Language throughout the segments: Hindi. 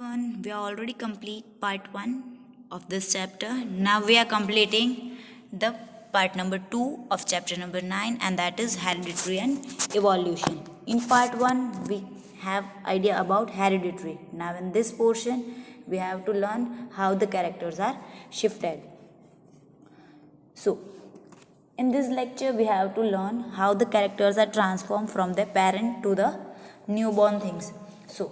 everyone. We are already complete part 1 of this chapter. Now we are completing the part number 2 of chapter number 9, and that is hereditary and evolution. In part 1 we have idea about hereditary. Now in this portion we have to learn how the characters are shifted. So in this lecture we have to learn how the characters are transformed from their parent to the newborn things. So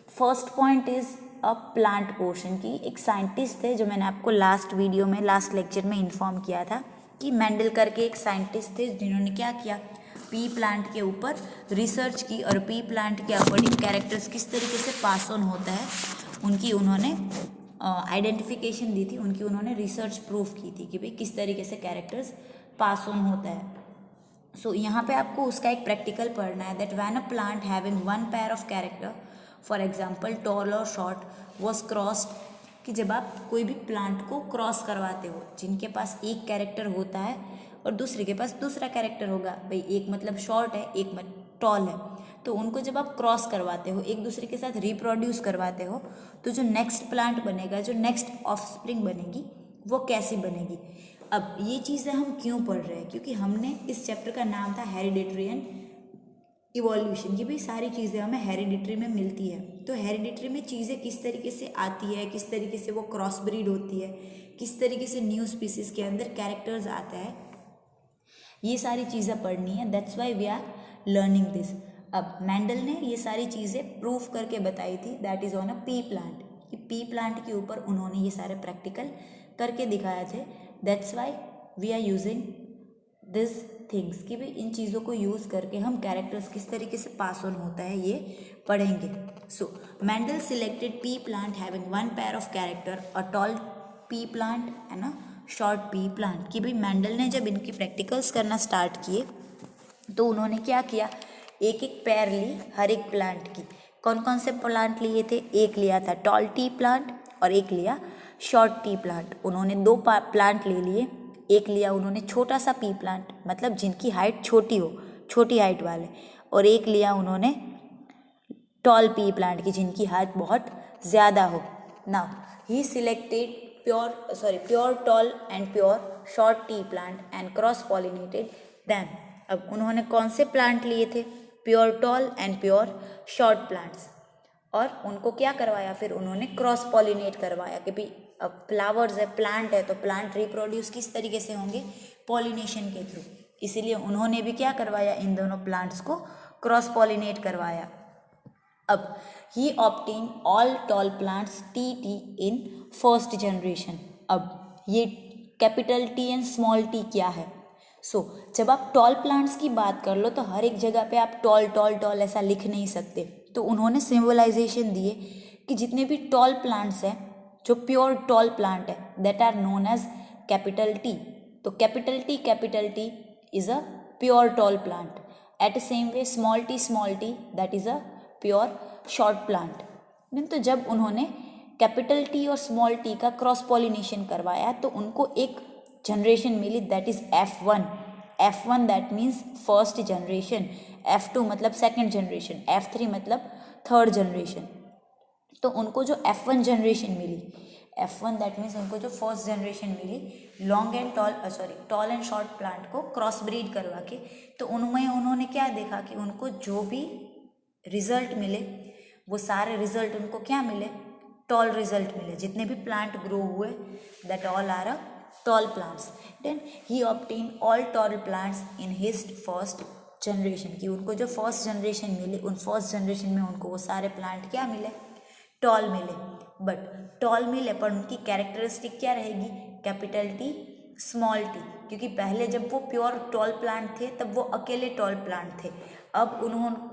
first point is a plant portion की एक साइंटिस्ट थे जो मैंने आपको लास्ट लेक्चर में इन्फॉर्म किया था कि मेंडल करके एक साइंटिस्ट थे जिन्होंने क्या किया, पी प्लांट के ऊपर रिसर्च की और पी प्लांट के अकॉर्डिंग कैरेक्टर्स किस तरीके से पास ऑन होता है उनकी उन्होंने आइडेंटिफिकेशन दी थी, उनकी उन्होंने रिसर्च प्रूफ की थी कि भाई किस तरीके से कैरेक्टर्स पास ऑन होता है. सो यहाँ पे आपको उसका एक प्रैक्टिकल पढ़ना है that when a plant having one pair of character for example tall और शॉर्ट वॉज क्रॉस्ड, कि जब आप कोई भी प्लांट को क्रॉस करवाते हो जिनके पास एक कैरेक्टर होता है और दूसरे के पास दूसरा कैरेक्टर होगा, भाई एक मतलब शॉर्ट है एक टॉल है, तो उनको जब आप क्रॉस करवाते हो एक दूसरे के साथ रिप्रोड्यूस करवाते हो तो जो नेक्स्ट प्लांट बनेगा, जो नेक्स्ट ऑफस्प्रिंग बनेगी वो कैसी बनेगी. अब ये चीज़ें हम क्यों पढ़ रहे हैं, क्योंकि हमने इस चैप्टर का नाम था हेरिडिटरी एंड इवोल्यूशन, की भी सारी चीज़ें हमें हेरिडिटरी में मिलती है. तो हेरिडिटरी में चीज़ें किस तरीके से आती है, किस तरीके से वो क्रॉस ब्रीड होती है, किस तरीके से न्यू स्पीसीज के अंदर कैरेक्टर्स आता है, ये सारी चीज़ें पढ़नी है. That's why we are learning this. अब मेंडल ने ये सारी चीज़ें प्रूफ करके बताई थी, that is on a pea plant, कि पी प्लांट के ऊपर उन्होंने ये सारे प्रैक्टिकल करके दिखाए थे. That's why we are using this things, कि भाई इन चीज़ों को यूज़ करके हम कैरेक्टर्स किस तरीके से पास ऑन होता है ये पढ़ेंगे. So Mendel selected pea plant having one pair of character, a tall pea plant and a short pea plant, कि भाई मेंडल ने जब इनकी प्रैक्टिकल्स करना स्टार्ट किए तो उन्होंने क्या किया, एक एक पेयर ली हर एक प्लांट की. कौन कौन से प्लांट लिए थे, एक लिया था टॉल टी प्लांट और एक लिया शॉर्ट टी प्लांट. उन्होंने दो प्लांट ले लिए, एक लिया उन्होंने छोटा सा पी प्लांट, मतलब जिनकी हाइट छोटी हो, छोटी हाइट वाले, और एक लिया उन्होंने टॉल पी प्लांट की जिनकी हाइट बहुत ज़्यादा हो. Now he selected pure tall and pure short T plant and cross pollinated them. अब उन्होंने कौन से प्लांट लिए थे, pure tall and pure short plants, और उनको क्या करवाया, फिर उन्होंने क्रॉस पॉलिनेट करवाया कि भाई अब फ्लावर्स है, प्लांट है, तो प्लांट रिप्रोड्यूस किस तरीके से होंगे, पॉलिनेशन के थ्रू. इसीलिए उन्होंने भी क्या करवाया, इन दोनों प्लांट्स को क्रॉस पॉलिनेट करवाया. अब he obtain all tall plants T T in first generation. अब ये capital T and small T क्या है. सो जब आप टॉल प्लांट्स की बात कर लो तो हर एक जगह पे आप टॉल टॉल टॉल ऐसा लिख नहीं सकते, तो उन्होंने सिंबलाइजेशन दिए कि जितने भी टॉल प्लांट्स हैं, जो प्योर टॉल प्लांट है, that are known as capital T. तो capital T is a pure tall plant. At the same way small T that is a pure short plant. तो जब उन्होंने कैपिटल टी और स्मॉल टी का क्रॉस पॉलिनेशन करवाया तो उनको एक जनरेशन मिली, that is F1 that means first generation, F2 मतलब सेकेंड जनरेशन, F3 मतलब थर्ड जनरेशन. तो उनको जो F1 generation milli, F1 that means उनको जो फर्स्ट जनरेशन मिली long and tall and short plant को क्रॉस ब्रीड करवा के, तो उनमें उन्होंने क्या देखा कि उनको जो भी रिजल्ट मिले वो सारे रिजल्ट उनको क्या मिले, टॉल रिजल्ट मिले. जितने भी प्लांट ग्रो हुए that all are a tall plants. Then he obtain all tall plants in his first generation, की उनको जो फर्स्ट जनरेशन मिली उन फर्स्ट जनरेशन में उनको वो सारे प्लांट क्या मिले, टॉल मिले. बट टॉल मिले पर उनकी कैरेक्टरिस्टिक क्या रहेगी, कैपिटल टी स्मॉल टी, क्योंकि पहले जब वो प्योर टॉल प्लांट थे तब वो अकेले टॉल प्लांट थे. अब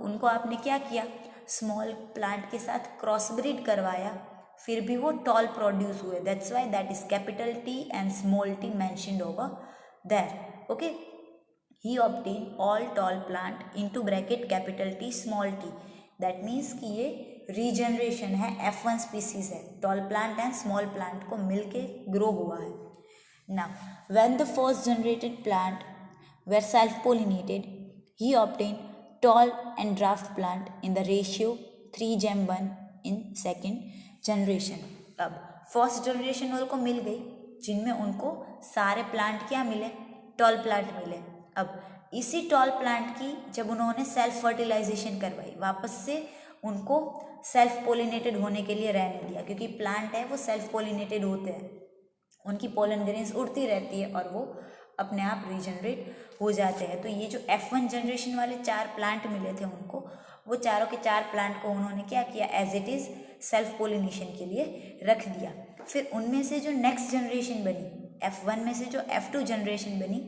उनको आपने क्या किया, स्मॉल प्लांट के साथ क्रॉस ब्रीड करवाया, फिर भी वो टॉल प्रोड्यूस हुए. That's why that is capital T and small t mentioned over there. Okay, he obtain all tall plant into bracket capital T small T. That means कि ये रीजनरेशन है, F1 स्पीसीज है, tall plant and small plant को मिलके ग्रो हुआ है. Now when the first generated plant were self-pollinated, he obtained tall and dwarf plant in the ratio 3:1 in second generation. अब फर्स्ट जनरेशन उनको मिल गई जिनमें उनको सारे प्लांट क्या मिले, टॉल प्लांट मिले। अब इसी टॉल प्लांट की जब उन्होंने सेल्फ फर्टिलाइजेशन करवाई, वापस से उनको सेल्फ पोलिनेटेड होने के लिए रहने दिया, क्योंकि प्लांट है वो सेल्फ पोलिनेटेड होते हैं, उनकी पोलन ग्रेन्स उड़ती रहती है और वो अपने आप रीजनरेट हो जाते हैं। तो ये जो F1 जनरेशन वाले 4 प्लांट मिले थे उनको, वो चारों के 4 प्लांट को उन्होंने क्या किया, as it is self pollination के लिए रख दिया। फिर उनमें से जो नेक्स्ट जनरेशन बनी, F1 में से जो F2 जनरेशन बनी,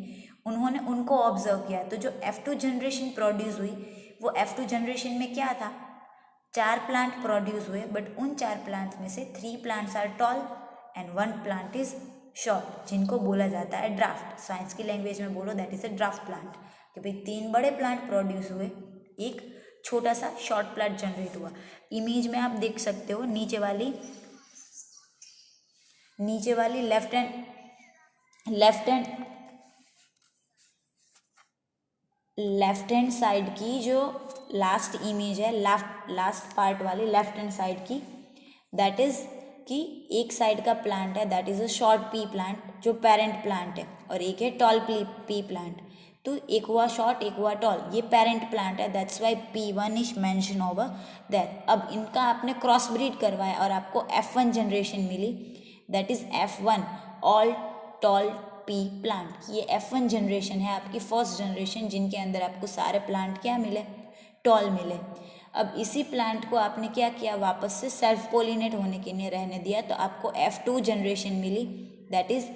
उन्होंने उनको ऑब्जर्व किया। तो जो F2 जनरेशन प्रोड्यूस हुई, वो F2 जनरेशन में क्या था, 4 प्लांट प्रोड्यूस हुए, बट उन 4 प्लांट में से 3 plants are tall and 1 plant is short, जिनको बोला जाता है ड्राफ्ट। साइंस की लैंग्वेज में बोलो that is a dwarf plant, कि भाई 3 बड़े प्लांट प्रोड्यूस हुए, एक छोटा सा शॉर्ट प्लांट जनरेट हुआ। इमेज में आप देख सकते हो नीचे वाली लेफ्ट हैंड साइड की जो लास्ट इमेज है, लास्ट पार्ट वाली लेफ्ट हैंड साइड की, दैट इज कि एक साइड का प्लांट है that is a short pea plant जो पेरेंट प्लांट है, और एक है टॉल पी प्लांट। तो एक हुआ शॉर्ट, एक हुआ टॉल, ये पेरेंट प्लांट है, that's why P1 is mention over that. अब इनका आपने क्रॉस ब्रीड करवाया और आपको F1 जनरेशन मिली, that is F1 all tall pea plant. ये F1 जनरेशन है आपकी फर्स्ट जनरेशन, जिनके अंदर आपको सारे प्लांट क्या मिले, टॉल मिले। अब इसी प्लांट को आपने क्या किया, वापस से सेल्फ पोलिनेट होने के लिए रहने दिया, तो आपको F2 जनरेशन मिली, दैट इज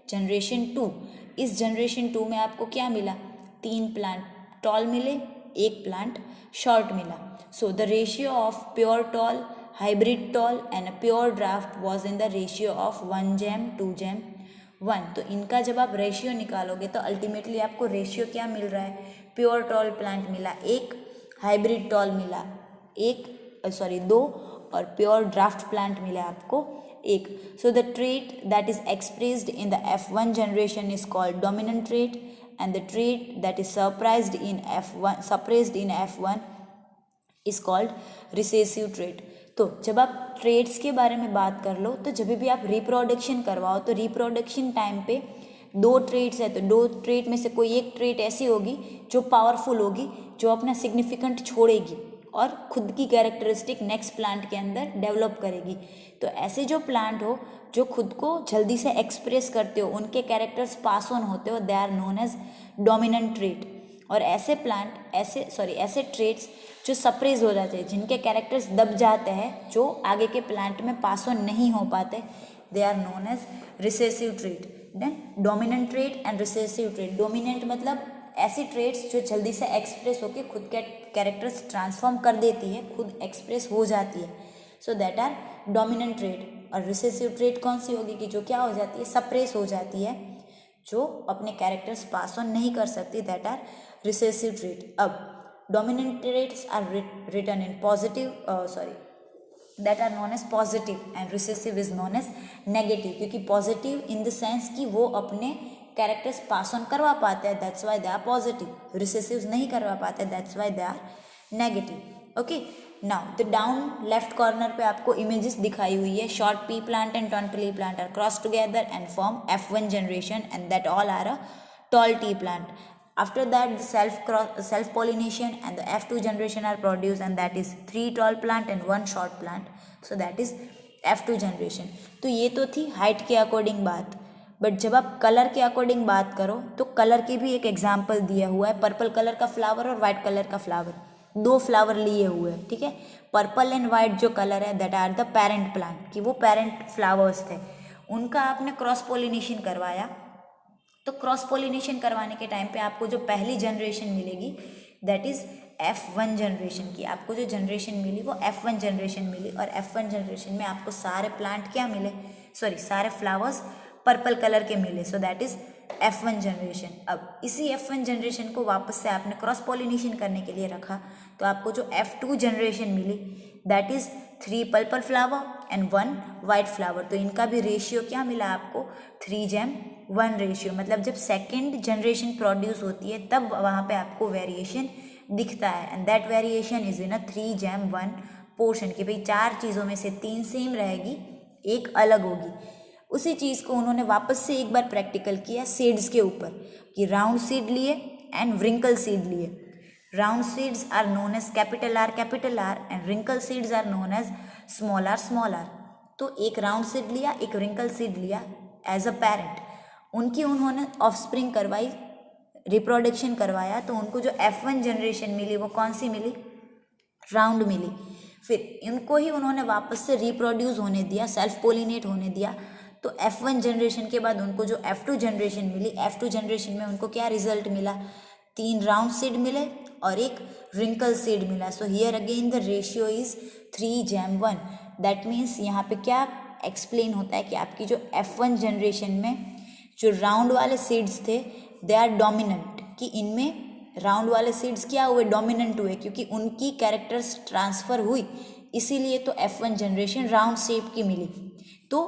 जनरेशन 2। इस जनरेशन 2 में आपको क्या मिला, 3 प्लांट टॉल मिले, 1 प्लांट शॉर्ट मिला। So the ratio of pure tall, hybrid tall and a pure draft was in the ratio of 1:2:1। तो इनका जब आप रेशियो निकालोगे तो अल्टीमेटली आपको रेशियो क्या मिल रहा है, प्योर टॉल प्लांट मिला 1, हाइब्रिड टॉल मिला 2, और प्योर ड्राफ्ट प्लांट मिला आपको 1। So the trait that is expressed in the F1 generation is called dominant trait, and the trait that is suppressed in F1 is called recessive trait. तो जब आप ट्रेट्स के बारे में बात कर लो, तो जब भी आप रिप्रोडक्शन करवाओ, तो रिप्रोडक्शन टाइम पे 2 ट्रेट्स है, तो 2 ट्रेट में से कोई एक ट्रेट ऐसी होगी जो पावरफुल होगी, जो अपना सिग्निफिकेंट छोड़ेगी और खुद की कैरेक्टरिस्टिक नेक्स्ट प्लांट के अंदर डेवलप करेगी। तो ऐसे जो प्लांट हो जो खुद को जल्दी से एक्सप्रेस करते हो, उनके कैरेक्टर्स पास ऑन होते हो, they are known as dominant trait. और ऐसे ट्रेट्स जो सप्रेस हो जाते हैं, जिनके कैरेक्टर्स दब जाते हैं, जो आगे के प्लांट में पास ऑन नहीं हो पाते, they are known as recessive trait. Then dominant trait and recessive trait. Dominant मतलब ऐसी ट्रेट्स जो जल्दी से एक्सप्रेस होकर खुद के कैरेक्टर्स ट्रांसफॉर्म कर देती है, खुद एक्सप्रेस हो जाती है, so that are dominant trait. और रिसेसिव ट्रेट कौन सी होगी, कि जो क्या हो जाती है, सप्रेस हो जाती है, जो अपने कैरेक्टर्स पास ऑन नहीं कर सकती, दैट आर रिसेसिव ट्रेट। अब dominant traits are written in that are known as positive and recessive is known as negative, क्योंकि पॉजिटिव इन द सेंस कि वो अपने कैरेक्टर्स पास ऑन करवा पाते हैं, that's why they are positive. Recessive नहीं करवा पाते, that's why they are negative. Okay, now the down left corner पे आपको इमेजेस दिखाई हुई है, short pea plant and toll pea plant are cross together and form F1 generation, and that all are a tall T plant. After that, the self pollination and the F2 generation are produced, and that is 3 tall plant and 1 short plant. So that is F2 generation. तो ये तो थी हाइट के अकॉर्डिंग बात, बट जब आप कलर के अकॉर्डिंग बात करो तो कलर के भी एक एग्जाम्पल दिया हुआ है। पर्पल कलर का फ्लावर और वाइट कलर का फ्लावर, 2 फ्लावर लिए हुए हैं, ठीक है। पर्पल एंड वाइट जो कलर है that are the parent plant, कि वो पेरेंट फ्लावर्स थे, उनका आपने क्रॉस पोलिनेशन करवाया। तो क्रॉस पोलिनेशन करवाने के टाइम पे आपको जो पहली जनरेशन मिलेगी दैट इज़ F1 जनरेशन की। आपको जो जनरेशन मिली वो F1 जनरेशन मिली, और F1 जनरेशन में आपको सारे प्लांट क्या मिले, सारे फ्लावर्स पर्पल कलर के मिले, so that is F1 generation. अब इसी F1 जनरेशन को वापस से आपने क्रॉस पोलिनेशन करने के लिए रखा, तो आपको जो F2 जनरेशन मिली that is 3 purple flower and 1 white flower. तो इनका भी रेशियो क्या मिला आपको, 3:1 रेशियो। मतलब जब सेकेंड जनरेशन प्रोड्यूस होती है तब वहाँ पे आपको वेरिएशन दिखता है, and that variation is in a 3:1 portion कि भाई 4 चीज़ों में से 3 सेम रहेगी, एक अलग होगी। उसी चीज़ को उन्होंने वापस से एक बार प्रैक्टिकल किया सीड्स के ऊपर कि राउंड सीड लिए एंड व्रिंकल सीड लिए। Round seeds are known as capital R and wrinkle seeds are known as small R. तो एक राउंड सीड लिया, एक व्रिंकल सीड लिया एज अ पेरेंट, उनकी उन्होंने ऑफस्प्रिंग करवाई, रिप्रोडक्शन करवाया, तो उनको जो F1 जनरेशन मिली वो कौन सी मिली, राउंड मिली। फिर इनको ही उन्होंने वापस से रिप्रोड्यूस होने दिया, सेल्फ पोलिनेट होने दिया। तो F1 जनरेशन के बाद उनको जो F2 जनरेशन मिली, F2 जनरेशन में उनको क्या रिजल्ट मिला, 3 राउंड सीड मिले और एक रिंकल सीड मिला। So here again the ratio is 3:1। That means यहाँ पे क्या एक्सप्लेन होता है कि आपकी जो F1 जनरेशन में जो राउंड वाले सीड्स थे दे आर डोमिनेंट, कि इनमें राउंड वाले सीड्स क्या हुए, डोमिनेंट हुए, क्योंकि उनकी कैरेक्टर्स ट्रांसफ़र हुई, इसीलिए तो F1 जनरेशन राउंड शेप की मिली। तो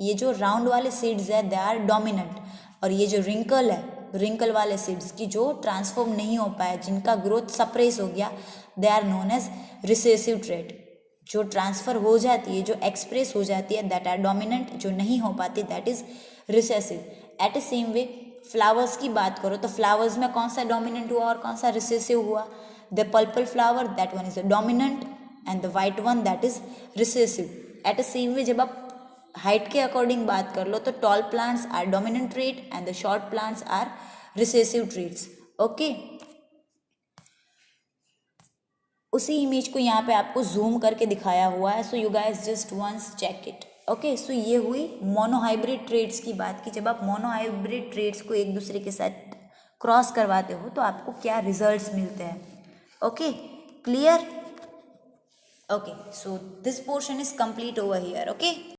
ये जो राउंड वाले सीड्स है दे आर डोमिनेंट, और ये जो रिंकल है, रिंकल वाले सीड्स की जो ट्रांसफॉर्म नहीं हो पाया, जिनका ग्रोथ सप्रेस हो गया, they are known as recessive trait. जो ट्रांसफ़र हो जाती है, जो एक्सप्रेस हो जाती है, दैट आर डोमिनेंट, जो नहीं हो पाती that is recessive. At a same way flowers की बात करो तो फ्लावर्स में कौन सा डोमिनेंट हुआ और कौन सा रिसेसिव हुआ, the purple flower that one is a dominant and the white one that is recessive. At a same way जब आप हाइट के अकॉर्डिंग बात कर लो तो tall plants are dominant trait and the short plants are recessive traits. Okay, उसी इमेज को यहाँ पे आपको जूम करके दिखाया हुआ है, so you guys just once check it. Okay, so ये हुई मोनोहाइब्रिड ट्रेट्स की बात की। जब आप मोनोहाइब्रिड ट्रेट्स को एक दूसरे के साथ क्रॉस करवाते हो तो आपको क्या रिजल्ट्स मिलते हैं। Okay, clear? Okay, so this portion is complete over here. Okay.